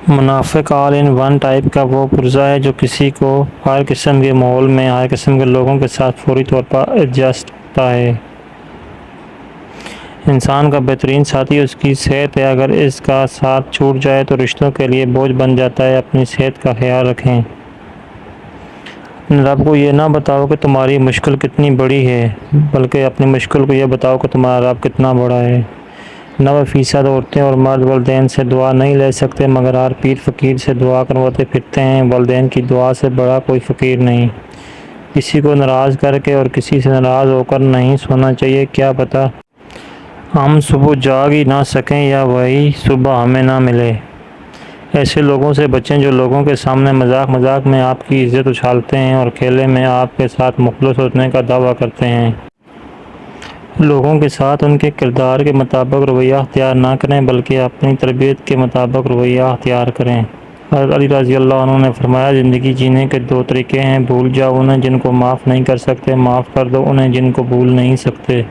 منافق آل in one type کا وہ پرزہ ہے جو کسی کو ہر قسم کے ماحول میں ہر قسم کے لوگوں کے ساتھ فوری طور پر ایڈجسٹ ہوتا ہے۔ انسان کا بہترین ساتھی اس کی صحت ہے، اگر اس کا ساتھ چھوٹ جائے تو رشتوں کے لیے بوجھ بن جاتا ہے۔ اپنی صحت کا خیال رکھیں۔ اپنے رب کو یہ نہ بتاؤ کہ تمہاری مشکل کتنی بڑی ہے، بلکہ اپنی مشکل کو یہ بتاؤ کہ تمہارا رب کتنا بڑا ہے۔ 90% عورتیں اور مرد والدین سے دعا نہیں لے سکتے، مگر ہر پیر فقیر سے دعا کرواتے پھرتے ہیں۔ والدین کی دعا سے بڑا کوئی فقیر نہیں۔ کسی کو ناراض کر کے اور کسی سے ناراض ہو کر نہیں سونا چاہیے، کیا پتہ ہم صبح جاگ ہی نہ سکیں یا وہی صبح ہمیں نہ ملے۔ ایسے لوگوں سے بچیں جو لوگوں کے سامنے مذاق مذاق میں آپ کی عزت اچھالتے ہیں اور کھیلے میں آپ کے ساتھ مخلص ہونے کا دعویٰ کرتے ہیں۔ لوگوں کے ساتھ ان کے کردار کے مطابق رویہ اختیار نہ کریں، بلکہ اپنی تربیت کے مطابق رویہ اختیار کریں۔ حضرت علی رضی اللہ عنہ نے فرمایا، زندگی جینے کے 2 طریقے ہیں، بھول جاؤ انہیں جن کو معاف نہیں کر سکتے، معاف کر دو انہیں جن کو بھول نہیں سکتے۔